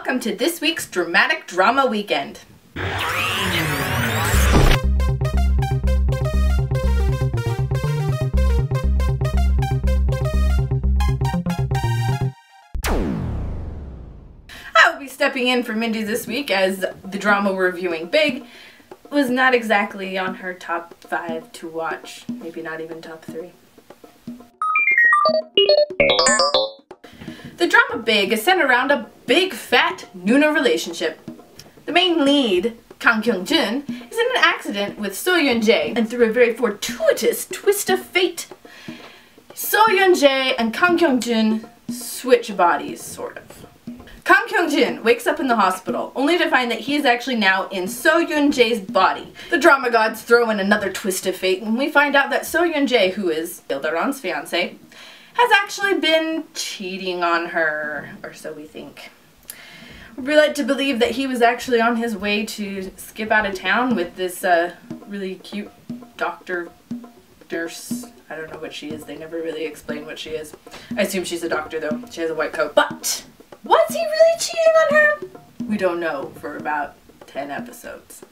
welcome to this week's Dramatic Drama Weekend. I will be stepping in for Mindy this week as the drama we're reviewing, Big, was not exactly on her top 5 to watch, maybe not even top 3. The drama Big is centered around a big fat Nuna relationship. The main lead, Kang Kyung-jun, is in an accident with So Yun-jae, and through a very fortuitous twist of fate, So Yun-jae and Kang Kyung-jun switch bodies, sort of. Kang Kyung-jun wakes up in the hospital, only to find that he is actually now in So Yun-jae's body. The drama gods throw in another twist of fate, and we find out that So Yun-jae, who is Gil Daran's fiancé, has actually been cheating on her, or so we think. We're led to believe that he was actually on his way to skip out of town with this really cute doctor, nurse. I don't know what she is. They never really explain what she is. I assume she's a doctor though. She has a white coat. But was he really cheating on her? We don't know for about 10 episodes.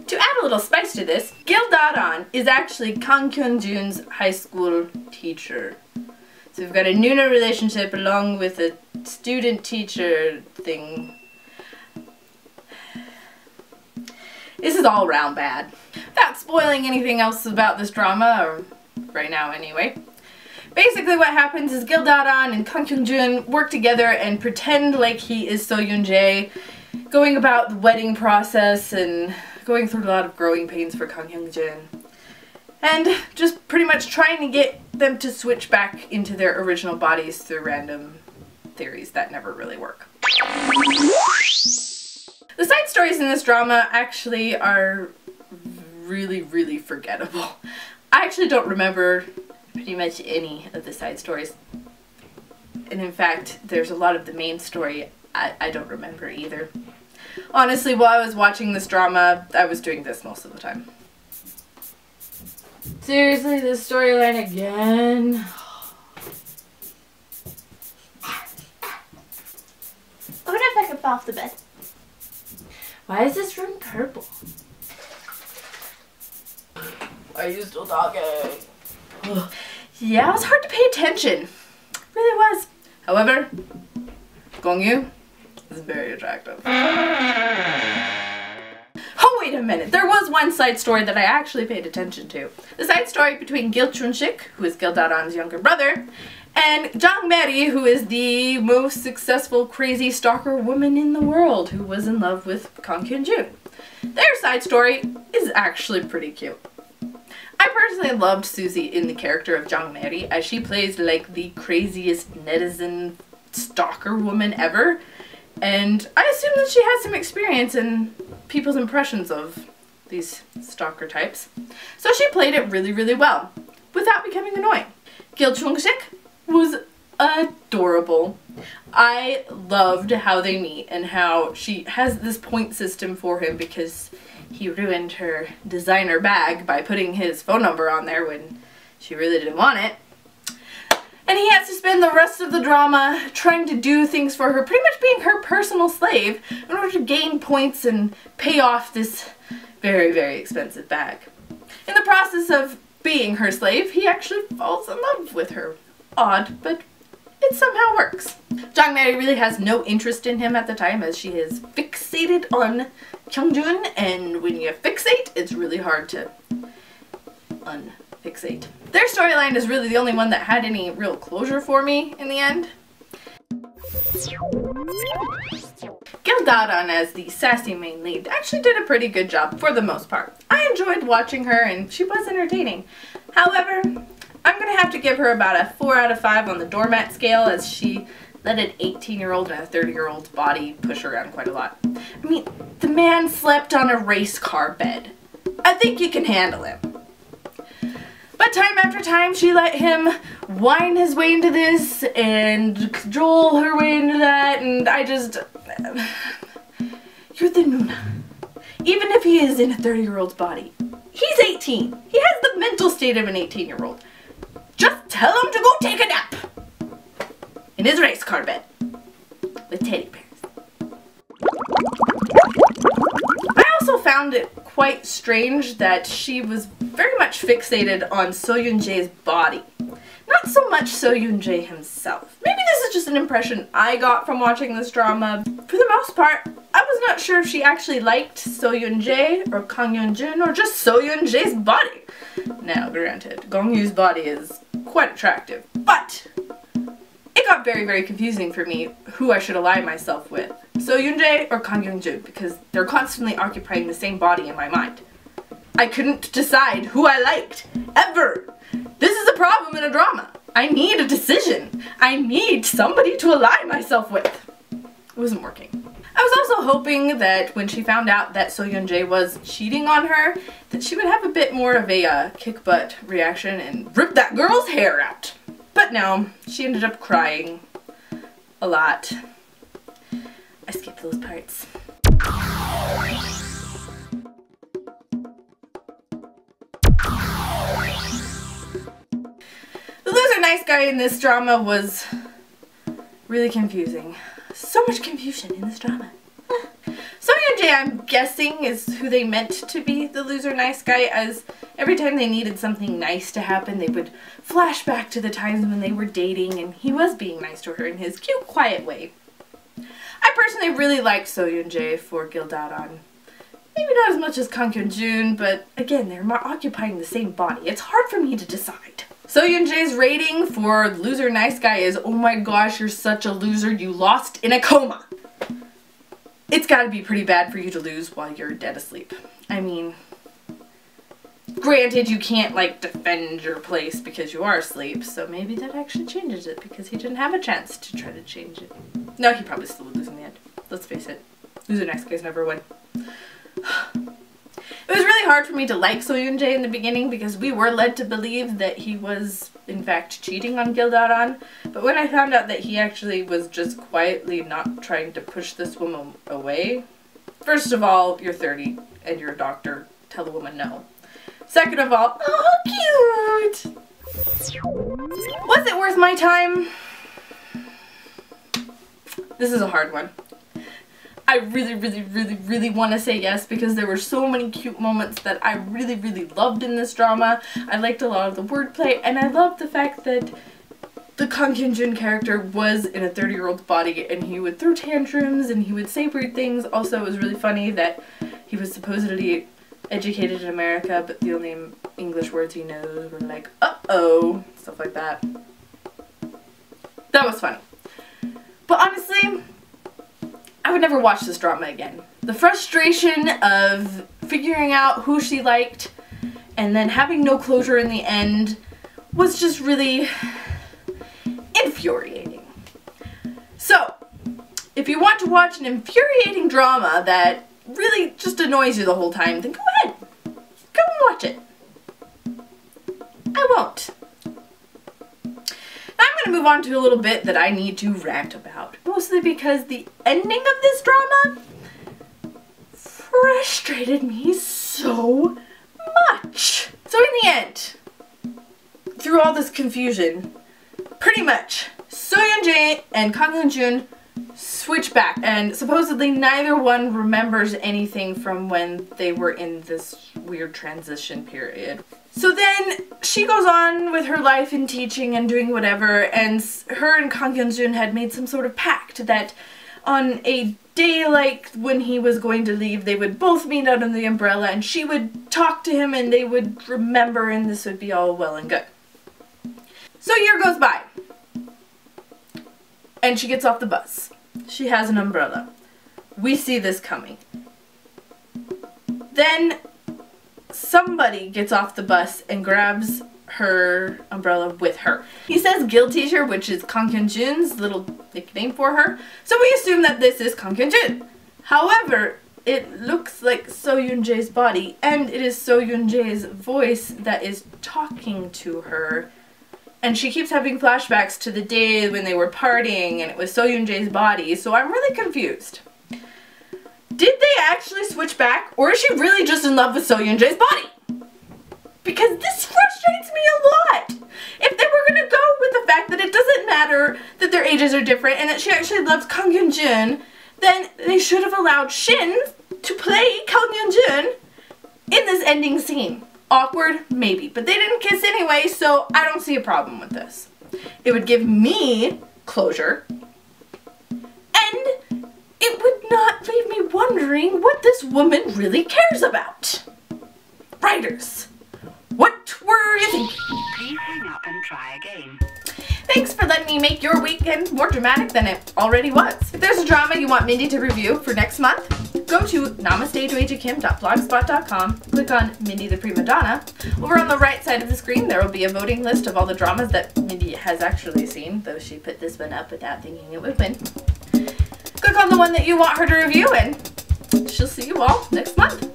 To add a little spice to this, Gil Daran is actually Kang Kyung-jun's high school teacher. So we've got a Nuna relationship along with a student-teacher thing. This is all around bad. Without spoiling anything else about this drama, or right now anyway. Basically what happens is Gil Daran and Kang Kyung-jun work together and pretend like he is So Yun-jae, going about the wedding process and going through a lot of growing pains for Kang Kyung-jun. And just pretty much trying to get them to switch back into their original bodies through random theories that never really work. The side stories in this drama actually are really, really forgettable. I actually don't remember pretty much any of the side stories. And in fact, there's a lot of the main story I don't remember either. Honestly, while I was watching this drama, I was doing this most of the time. Seriously, this storyline again? I wonder if I could fall off the bed. Why is this room purple? Are you still talking? Yeah, it was hard to pay attention. It really was. However, Gong-yu is very attractive. Oh, wait a minute. There was one side story that I actually paid attention to. The side story between Gil Chung-shik, who is Gil Daran's younger brother, and Jang Mary, who is the most successful crazy stalker woman in the world, who was in love with Kang Kyung-jun. Their side story is actually pretty cute. I personally loved Susie in the character of Jang Mary, as she plays like the craziest netizen stalker woman ever. And I assume that she has some experience in people's impressions of these stalker types. So she played it really, really well, without becoming annoying. Gil Chung-shik was adorable. I loved how they meet and how she has this point system for him because he ruined her designer bag by putting his phone number on there when she really didn't want it. And he has to spend the rest of the drama trying to do things for her, pretty much being her personal slave in order to gain points and pay off this very, very expensive bag. In the process of being her slave, he actually falls in love with her. Odd, but it somehow works. Jang Mary really has no interest in him at the time, as she is fixated on Kyung-jun, and when you fixate, it's really hard to unfixate. Their storyline is really the only one that had any real closure for me in the end. Gil Daran as the sassy main lead actually did a pretty good job for the most part. I enjoyed watching her and she was entertaining. However, I'm gonna have to give her about a 4 out of 5 on the doormat scale, as she let an 18-year-old and a 30-year-old's body push her around quite a lot. I mean, the man slept on a race car bed. I think you can handle him. But time after time, she let him whine his way into this and cajole her way into that, and I just... You're the Nuna. Even if he is in a 30-year-old's body, he's 18. He has the mental state of an 18-year-old. Just tell him to go take a nap in his race car bed. teddy bears. I also found it quite strange that she was very much fixated on So Yoon-jae's body. Not so much So Yoon-jae himself. Maybe this is just an impression I got from watching this drama. For the most part, I was not sure if she actually liked So Yoon-jae or Kang Yeon-jun or just So Yoon-jae's body. Now, granted, Gong-yu's body is quite attractive, but it got very, very confusing for me who I should align myself with. So Yoon-jae or Kang Yeon-jun, because they're constantly occupying the same body in my mind. I couldn't decide who I liked, ever. This is a problem in a drama. I need a decision. I need somebody to align myself with. It wasn't working. I was also hoping that when she found out that So Yoon-jae was cheating on her, that she would have a bit more of a kick-butt reaction and rip that girl's hair out. But no, she ended up crying a lot. I skipped those parts. The loser nice guy in this drama was really confusing. So much confusion in this drama. So Yoon-jae, I'm guessing, is who they meant to be the loser nice guy, as every time they needed something nice to happen, they would flash back to the times when they were dating and he was being nice to her in his cute, quiet way. I personally really liked So Yoon-jae for Gil Da-don. Maybe not as much as Kang Yeon-jun, but again, they're occupying the same body. It's hard for me to decide. So Yoon-jae's rating for loser nice guy is, oh my gosh, you're such a loser, you lost in a coma. It's gotta be pretty bad for you to lose while you're dead asleep. I mean, granted you can't like defend your place because you are asleep, so maybe that actually changes it because he didn't have a chance to try to change it. No, he probably still would lose in the end. Let's face it, loser nice guys never win. It was really hard for me to like So Yoon-jae in the beginning because we were led to believe that he was in fact cheating on Gil Da-don, but when I found out that he actually was just quietly not trying to push this woman away, first of all, you're 30 and you're a doctor, tell the woman no. Second of all, oh cute! Was it worth my time? This is a hard one. I really want to say yes because there were so many cute moments that I really loved in this drama. I liked a lot of the wordplay, and I loved the fact that the Kang Yeon-jun character was in a 30-year-old's body and he would throw tantrums and he would say weird things. Also, it was really funny that he was supposedly educated in America, but the only English words he knows were like, uh-oh, stuff like that. That was funny. But honestly, I would never watch this drama again. The frustration of figuring out who she liked and then having no closure in the end was just really infuriating. So, if you want to watch an infuriating drama that really just annoys you the whole time, then go ahead. Go and watch it. I won't. Now I'm going to move on to a little bit that I need to rant about. Mostly because the ending of this drama frustrated me so much. So in the end, through all this confusion, pretty much So Yoon-jae and Kang Yeon-jun switch back, and supposedly neither one remembers anything from when they were in this weird transition period. So then she goes on with her life in teaching and doing whatever, and her and Kang Yeon-jun had made some sort of pact that on a day like when he was going to leave, they would both meet out under the umbrella and she would talk to him and they would remember and this would be all well and good. So a year goes by and she gets off the bus. She has an umbrella. We see this coming. Then somebody gets off the bus and grabs her umbrella with her. He says Gil teacher, which is Kang Yeon-jun's little nickname for her. So we assume that this is Kang Yeon-jun. However, it looks like So Yoon-jae's body, and it is So Yoon-jae's voice that is talking to her. And she keeps having flashbacks to the day when they were partying and it was So Yoon-jae's body, so I'm really confused. Did they actually switch back, or is she really just in love with So Yoon-jae's body? Because this frustrates me a lot. If they were going to go with the fact that it doesn't matter that their ages are different and that she actually loves Kang Hyun-jun, then they should have allowed Shin to play Kang Hyun-jun in this ending scene. Awkward? Maybe. But they didn't kiss anyway, so I don't see a problem with this. It would give me closure. And it would not leave me wondering what this woman really cares about. Writers, what were you thinking? Please hang up and try again. Thanks for letting me make your weekend more dramatic than it already was. If there's a drama you want Mindy to review for next month, go to namaste.kim.blogspot.com, click on Mindy the Prima Donna. Over on the right side of the screen there will be a voting list of all the dramas that Mindy has actually seen, though she put this one up without thinking it would win. Click on the one that you want her to review and she'll see you all next month.